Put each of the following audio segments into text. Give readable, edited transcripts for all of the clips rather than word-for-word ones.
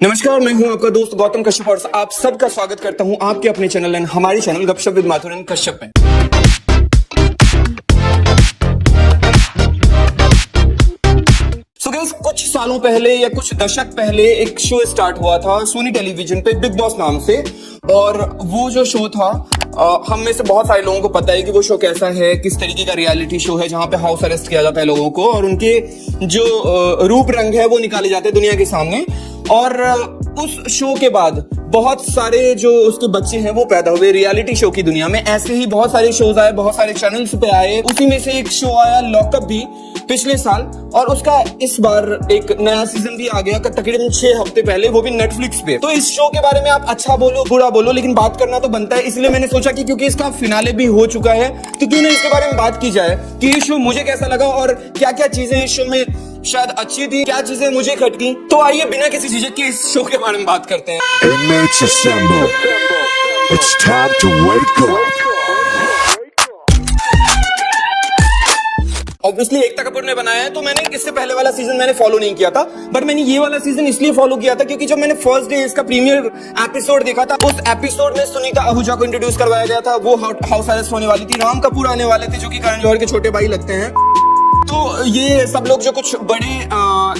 नमस्कार, मैं हूं आपका दोस्त गौतम कश्यप और आप सबका स्वागत करता हूं आपके अपने चैनल एंड हमारे चैनल गपशप विद माथुर एंड कश्यप में। So guys, कुछ सालों पहले या कुछ दशक पहले एक शो स्टार्ट हुआ था सोनी टेलीविजन पे बिग बॉस नाम से। और वो जो शो था हम में से बहुत सारे लोगों को पता है कि वो शो कैसा है, किस तरीके का रियलिटी शो है जहां पे हाउस अरेस्ट किया जाता है लोगों को और उनके जो रूप रंग है वो निकाले जाते हैं दुनिया के सामने। और उस शो के बाद बहुत सारे जो उसके बच्चे हैं वो पैदा हुए रियलिटी शो की दुनिया में। ऐसे ही बहुत सारे शोज आए, बहुत सारे चैनल्स पे आए। उसी में से एक शो आया लॉकअप भी पिछले साल और उसका इस बार एक नया सीजन भी आ गया तकरीबन 6 हफ्ते पहले, वो भी नेटफ्लिक्स पे। तो इस शो के बारे में आप अच्छा बोलो बुरा बोलो लेकिन बात करना तो बनता है। इसलिए मैंने सोचा कि क्योंकि इसका फिनाले भी हो चुका है तो क्यों ना इसके बारे में बात की जाए कि ये शो मुझे कैसा लगा और क्या क्या चीजें इस शो में शायद अच्छी थी, क्या चीजें मुझे खटकी। तो आइए बिना किसी झिझक के इस शो के बारे में बात करते हैं। Inmates assemble. It's time to wake up. Obviously Ekta Kapoor ने बनाया है तो मैंने इससे पहले वाला सीजन मैंने फॉलो नहीं किया था, बट मैंने ये वाला सीजन इसलिए फॉलो किया था क्योंकि जब मैंने फर्स्ट डे इसका प्रीमियर एपिसोड देखा था उस एपिसोड में सुनीता आहूजा को इंट्रोड्यूस करवाया गया था। वो हाउस अरेस्ट होने वाली थी, राम कपूर आने वाले थे जो कि करण जौहर के छोटे भाई लगते हैं। तो ये सब लोग जो कुछ बड़े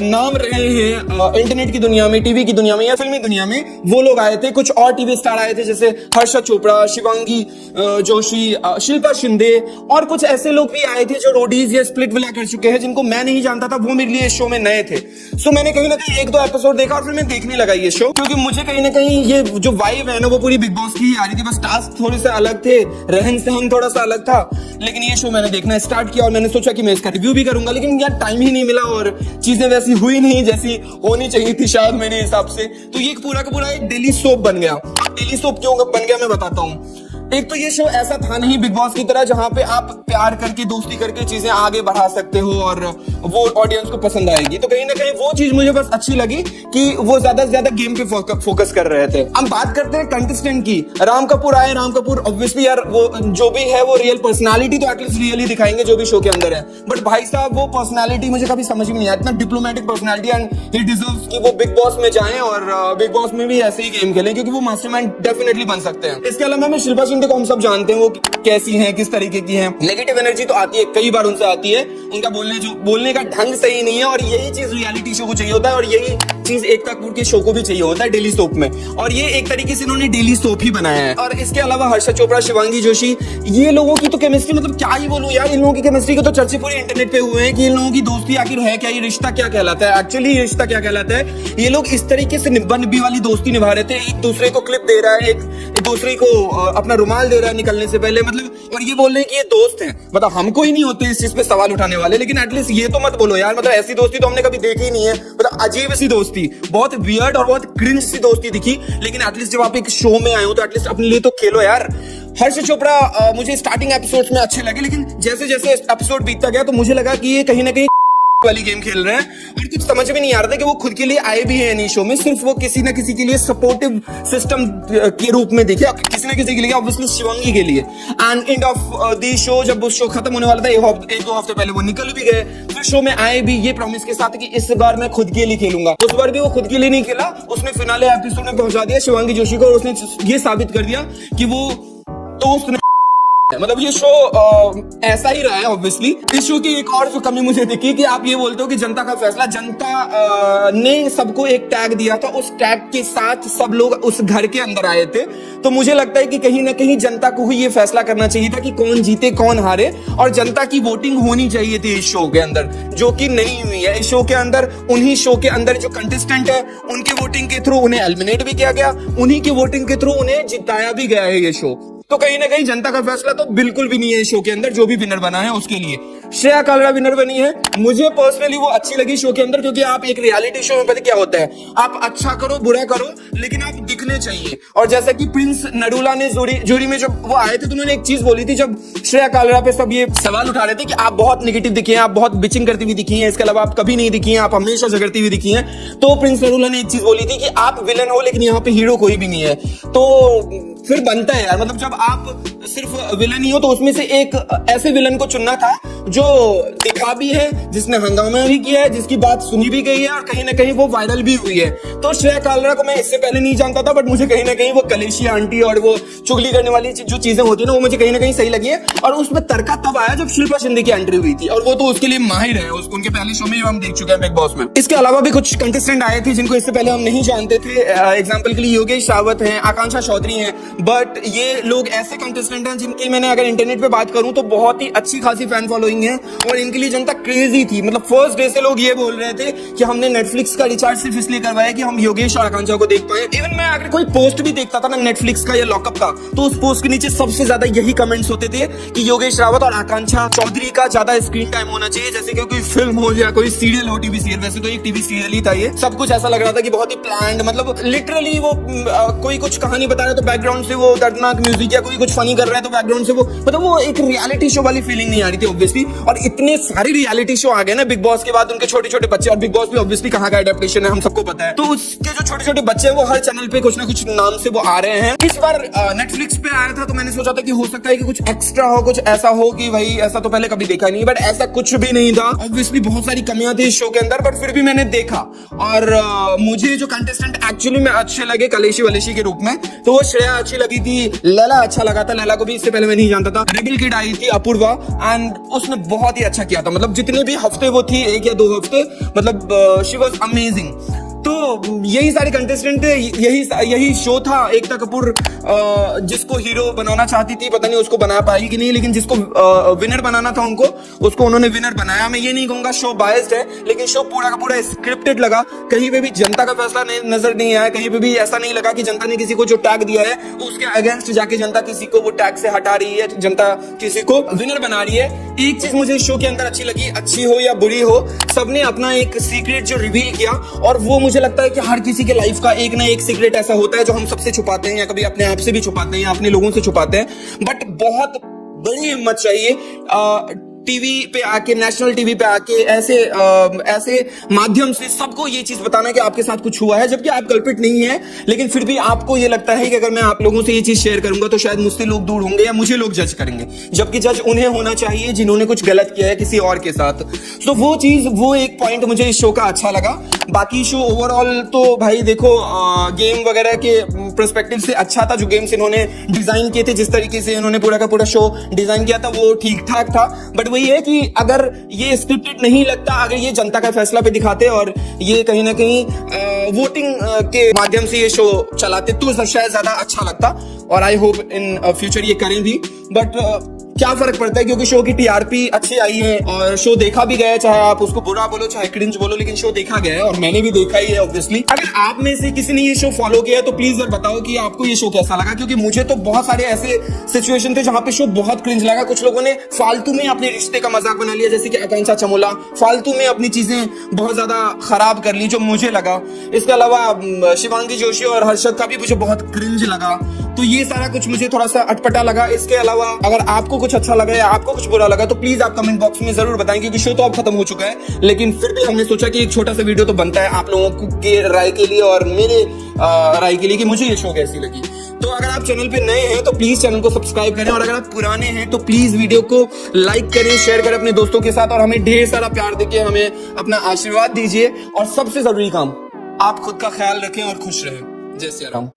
नाम रहे हैं इंटरनेट की दुनिया में, टीवी की दुनिया में या फिल्मी दुनिया में, वो लोग आए थे। कुछ और टीवी स्टार आए थे जैसे हर्षद चोपड़ा, शिवांगी जोशी, शिल्पा शिंदे और कुछ ऐसे लोग भी आए थे जो रोडीज या स्प्लिट विला कर चुके हैं जिनको मैं नहीं जानता था। वो मेरे लिए इस शो में नए थे। सो मैंने कहीं ना कहीं 1-2 एपिसोड देखा और फिर मैं देखने लगा ये शो क्योंकि मुझे कहीं ना कहीं ये जो वाइब है ना वो पूरी बिग बॉस की ही आ रही थी। बस टास्क थोड़े से अलग थे, रहन सहन थोड़ा सा अलग था, लेकिन ये शो मैंने देखना स्टार्ट किया और मैंने सोचा कि मैं इसका रिव्यू भी करूंगा, लेकिन यार टाइम ही नहीं मिला और चीजें वैसी हुई नहीं जैसी होनी चाहिए थी शायद मेरे हिसाब से। तो ये पूरा का पूरा एक डेली सोप बन गया। डेली सोप क्यों बन गया मैं बताता हूँ। एक तो ये शो ऐसा था नहीं बिग बॉस की तरह जहां पे आप प्यार करके दोस्ती करके चीजें आगे बढ़ा सकते हो और वो ऑडियंस को पसंद आएगी। तो कहीं ना कहीं वो चीज मुझे बस अच्छी लगी कि वो ज्यादा से ज्यादा गेम पे फोकस कर रहे थे। हम बात करते हैं कंटेस्टेंट की। राम कपूर आए, राम कपूर ऑब्वियसली यार वो जो भी है वो रियल पर्सनालिटी तो एटलीस्ट रियली दिखाएंगे जो भी शो के अंदर है, बट भाई साहब वो पर्सनालिटी मुझे कभी समझ में नहीं आया। इतना diplomatic personality and he deserves कि वो बिग बॉस में जाएं और बिग बॉस में भी ऐसे ही गेम खेलें क्योंकि वो मास्टरमाइंड डेफिनेटली बन सकते हैं। इसके अलावा मैं शिल्पा शिंदे को हम सब जानते हैं वो कैसी हैं, किस तरीके की हैं। नेगेटिव एनर्जी तो आती है, कई बार उनसे आती है, उनका बोलने का ढंग सही नहीं है और यही चीज रियलिटी शो को चाहिए होता है और यही चीज एकता कपूर के शो को भी चाहिए होता है डेली सोप में, और ये एक तरीके से इन्होंने डेली सोप ही बनाया है। और इसके अलावा हर्षद चोपड़ा, शिवांगी जोशी, ये लोगों की तो केमिस्ट्री मतलब क्या ही बोलूं यार। इन लोगों की केमिस्ट्री के तो चर्चे पूरे इंटरनेट पे हुए हैं कि इन लोगों की दोस्ती आखिर है क्या, ये रिश्ता क्या कहलाता है। एक्चुअली ये रिश्ता क्या कहलाता है, ये लोग इस तरीके से निब्बा निब्बी वाली दोस्ती निभा रहे थे। एक दूसरे को क्लिप दे रहा है, एक दूसरे को अपना रुमाल दे रहा है निकलने से पहले, मतलब, और ये बोल रहे हैं कि ये दोस्त हैं। मतलब हमको ही नहीं होते इस चीज पे सवाल उठाने वाले, लेकिन एटलीस्ट ये तो मत बोलो यार, मतलब ऐसी दोस्ती तो हमने कभी देखी ही नहीं है। मतलब अजीब सी दोस्ती, बहुत वियर्ड और बहुत क्रिंज सी दोस्ती दिखी। लेकिन एटलीस्ट जब आप एक शो में आए हो तो एटलीस्ट अपने लिए तो खेलो यार। हर्ष चोपड़ा मुझे स्टार्टिंग एपिसोड्स में अच्छे लगे, लेकिन जैसे जैसे एपिसोड बीतता गया तो मुझे लगा कि ये कहीं ना कहीं वाली गेम खेल रहे हैं और कुछ समझ में नहीं आ रहा था कि वो खुद के लिए आए भी हैं नहीं शो में, सिर्फ वो किसी ना किसी के लिए सपोर्टिव सिस्टम के रूप में दिखे, किसी ना किसी के लिए, ऑब्वियसली शिवांगी के लिए। And end of the show जब वो शो खत्म होने वाला था 1-2 हफ्ते पहले वो निकल भी गए, फिर शो में आए भी ये प्रॉमिस के साथ कि इस बार मैं खुद के लिए खेलूंगा। उस बार भी वो खुद के लिए नहीं खेला, उसने फिनाले एपिसोड में पहुंचा दिया शिवांगी जोशी को और उसने ये साबित कर दिया कि वो दोस्त मतलब ये शो ऐसा ही रहा है। ऑब्वियसली इस शो की एक और जो कमी मुझे दिखी कि आप ये बोलते हो कि जनता का फैसला, जनता ने सबको एक टैग दिया था, उस टैग के साथ सब लोग उस घर के अंदर आए थे। तो मुझे लगता है कि कहीं ना कहीं जनता को ही ये फैसला करना चाहिए था कि कौन जीते कौन हारे, और जनता की वोटिंग होनी चाहिए थी इस शो के अंदर, जो कि नहीं हुई है। इस शो के अंदर उन्हीं शो के अंदर जो कंटेस्टेंट है उनके वोटिंग के थ्रू उन्हें एलिमिनेट भी किया गया, उन्हीं की वोटिंग के थ्रू उन्हें जिताया भी गया है ये शो। तो कहीं ना कहीं जनता का फैसला तो बिल्कुल भी नहीं है इस शो के अंदर, जो भी विनर बना है उसके लिए। श्रेया कालरा विनर बनी है, मुझे पर्सनली वो अच्छी लगी शो के अंदर क्योंकि आप एक रियलिटी शो में पता क्या होता है, आप अच्छा करो बुरा करो लेकिन आप दिखने चाहिए। और जैसा कि प्रिंस नरूला ने जूरी में जब वो आए थे तो उन्होंने एक चीज बोली थी, जब श्रेया कालरा पे सब ये सवाल उठा रहे थे कि आप बहुत निगेटिव दिखी हैं, आप बहुत बिचिंग करती हुई दिखी हैं, इसके अलावा आप कभी नहीं दिखी हैं, आप हमेशा झगड़ती हुई दिखी हैं, तो प्रिंस नरूला ने एक चीज बोली थी कि आप विलन हो लेकिन यहाँ पे हीरो कोई भी नहीं है। तो फिर बनता है यार। मतलब जब आप सिर्फ विलन ही हो तो उसमें से एक ऐसे विलन को चुनना था जो दिखा भी है, जिसने हंगामा भी किया है, जिसकी बात सुनी भी गई है और कहीं ना कहीं वो वायरल भी हुई है। तो श्रेया कालरा को मैं इससे पहले नहीं जानता था, बट मुझे कहीं ना कहीं वो कलेशी आंटी और वो चुगली करने वाली जो चीजें होती है ना, वो मुझे कहीं ना कहीं सही लगी है। और उसमें तड़का तब आया जब शिल्पा शिंदे की एंट्री हुई थी, और वो तो उसके लिए माहिर है, उनके पहले शो में हम देख चुके हैं बिग बॉस में। इसके अलावा भी कुछ कंटेस्टेंट आए थे जिनको इससे पहले हम नहीं जानते थे। एग्जाम्पल के लिए योगेश रावत हैं, आकांक्षा चौधरी हैं, बट ये लोग ऐसे कंटेस्टेंट हैं जिनकी मैंने अगर इंटरनेट पे बात करूं तो बहुत ही अच्छी खासी फैन फॉलोइंग है और इनके लिए जनता क्रेजी थी। मतलब फर्स्ट डे से लोग ये बोल रहे थे कि हमने नेटफ्लिक्स का रिचार्ज सिर्फ इसलिए करवाया कि हम योगेश और आकांक्षा को देख पाए। इवन मैं अगर कोई पोस्ट भी देखता था ना नेटफ्लिक्स का या लॉकअप का, तो उस पोस्ट के नीचे सबसे ज्यादा यही कमेंट्स होते थे कि योगेश रावत और आकांक्षा चौधरी का ज्यादा स्क्रीन टाइम होना चाहिए, जैसे कि कोई फिल्म हो या कोई सीरियल हो, टीवी सीरियल। वैसे तो एक टीवी सीरियल ही था ये। सब कुछ ऐसा लग रहा था कि बहुत ही प्लान्ड, मतलब लिटरली वो कोई कुछ कहानी बता रहा है तो बैकग्राउंड से वो दर्दनाक म्यूजिक या कोई कुछ फनी कर रहा है तो बैकग्राउंड से वो, मतलब वो एक रियलिटी शो वाली फीलिंग नहीं आ रही थी ऑब्वियसली। और इतने सारे रियलिटी शो आ गए ना बिग बॉस के बाद, उनके छोटे छोटे बच्चे, और बिग बॉस भी ऑब्वियसली कहाँ का एडेप्टेशन है हम सबको पता है, तो उसके जो छोटे छोटे बच्चे हैं वो हर चैनल पे कुछ ना कुछ नाम से वो आ रहे हैं। इस बार नेटफ्लिक्स पे आया था तो मैंने सोचा था कि हो सकता है कि कुछ एक्स्ट्रा हो, कुछ ऐसा हो कि भाई ऐसा तो पहले कभी देखा नहीं, बट ऐसा कुछ भी नहीं था। ऑब्वियसली बहुत सारी कमियां थी इस शो के अंदर, बट फिर भी मैंने देखा। और मुझे जो कंटेस्टेंट एक्चुअली में अच्छे लगे कलेशी वलेशी के रूप में, तो वो श्रेया अच्छी लगी थी, लैला अच्छा लगा था। लैला को भी इससे पहले मैं नहीं जानता था। रेबल किड आई थी अपूर्वा, एंड उसने बहुत ही अच्छा किया था। मतलब जितने भी हफ्ते वो थी, 1 या 2 हफ्ते, मतलब शी वाज अमेजिंग। तो यही सारे कंटेस्टेंट थे, यही शो था। एकता कपूर जिसको हीरो बनाना चाहती थी, पता नहीं उसको बना पाई कि नहीं, लेकिन जिसको विनर बनाना था उसको उन्होंने विनर बनाया। मैं ये नहीं कहूंगा शो बायस्ड है, लेकिन शो पूरा का पूरा स्क्रिप्टेड लगा। कहीं पे भी जनता का फैसला नजर नहीं आया, कहीं पे भी ऐसा नहीं लगा कि जनता ने किसी को जो टैग दिया है उसके अगेंस्ट जाके जनता किसी को वो टैग से हटा रही है, जनता किसी को विनर बना रही है। एक चीज मुझे शो के अंदर अच्छी लगी, अच्छी हो या बुरी हो, सबने अपना एक सीक्रेट जो रिवील किया, और वो मुझे लगता है कि हर किसी के लाइफ का एक ना एक सीक्रेट ऐसा होता है जो हम सबसे छुपाते हैं, या कभी अपने आप से भी छुपाते हैं, या अपने लोगों से छुपाते हैं। बट बहुत बड़ी हिम्मत चाहिए टीवी पे आके, नेशनल टीवी पे आके ऐसे माध्यम से सबको ये चीज बताना कि आपके साथ कुछ हुआ है, जबकि आप कल्प्रिट नहीं है, लेकिन फिर भी आपको ये लगता है कि अगर मैं आप लोगों से ये चीज शेयर करूंगा तो शायद मुझसे लोग दूर होंगे या मुझे लोग जज करेंगे, जबकि जज उन्हें होना चाहिए जिन्होंने कुछ गलत किया है किसी और के साथ। तो वो एक पॉइंट मुझे इस शो का अच्छा लगा। बाकी शो ओवरऑल तो भाई देखो, गेम वगैरह के पर्सपेक्टिव से अच्छा था। जो गेम्स इन्होंने डिजाइन किए थे, जिस तरीके से इन्होंने पूरा का पूरा शो डिजाइन किया था, वो ठीक ठाक था। बट वही है कि अगर ये स्क्रिप्टेड नहीं लगता, अगर ये जनता का फैसला पे दिखाते और ये कहीं ना कहीं वोटिंग के माध्यम से ये शो चलाते तो शायद ज्यादा अच्छा लगता। और आई होप इन फ्यूचर ये करें भी। बट क्या फर्क पड़ता है, क्योंकि शो की टीआरपी अच्छी आई है और शो देखा भी गया है, चाहे आप उसको बुरा बोलो चाहे क्रिंज बोलो, लेकिन शो देखा गया है और मैंने भी देखा ही है ऑब्वियसली। अगर आप में से किसी ने ये शो फॉलो किया है तो प्लीज यार बताओ कि आपको ये शो कैसा लगा, क्योंकि मुझे तो बहुत सारे ऐसे सिचुएशन थे जहां पे शो बहुत क्रिंज लगा। कुछ लोगों ने फालतू में अपने रिश्ते का मजाक बना लिया, जैसे कि आकांक्षा चमोला फालतू में अपनी चीजें बहुत ज्यादा खराब कर ली, जो मुझे लगा। इसके अलावा शिवांगी जोशी और हर्षद का भी मुझे बहुत क्रिंज लगा। तो ये सारा कुछ मुझे थोड़ा सा अटपटा लगा। इसके अलावा अगर आपको कुछ अच्छा लगा या आपको कुछ बुरा लगा तो प्लीज आप कमेंट बॉक्स में जरूर बताएं, क्योंकि शो तो अब खत्म हो चुका है, लेकिन फिर भी हमने सोचा कि एक छोटा सा वीडियो तो बनता है आप लोगों के राय के लिए और मेरे राय के लिए कि मुझे ये शो कैसी लगी। तो अगर आप चैनल पे नए हैं तो प्लीज चैनल को सब्सक्राइब करें, और अगर आप पुराने हैं तो प्लीज वीडियो को लाइक करें, शेयर करें अपने दोस्तों के साथ, और हमें ढेर सारा प्यार देके हमें अपना आशीर्वाद दीजिए। और सबसे जरूरी काम, आप खुद का ख्याल रखें और खुश रहें। जय श्री राम।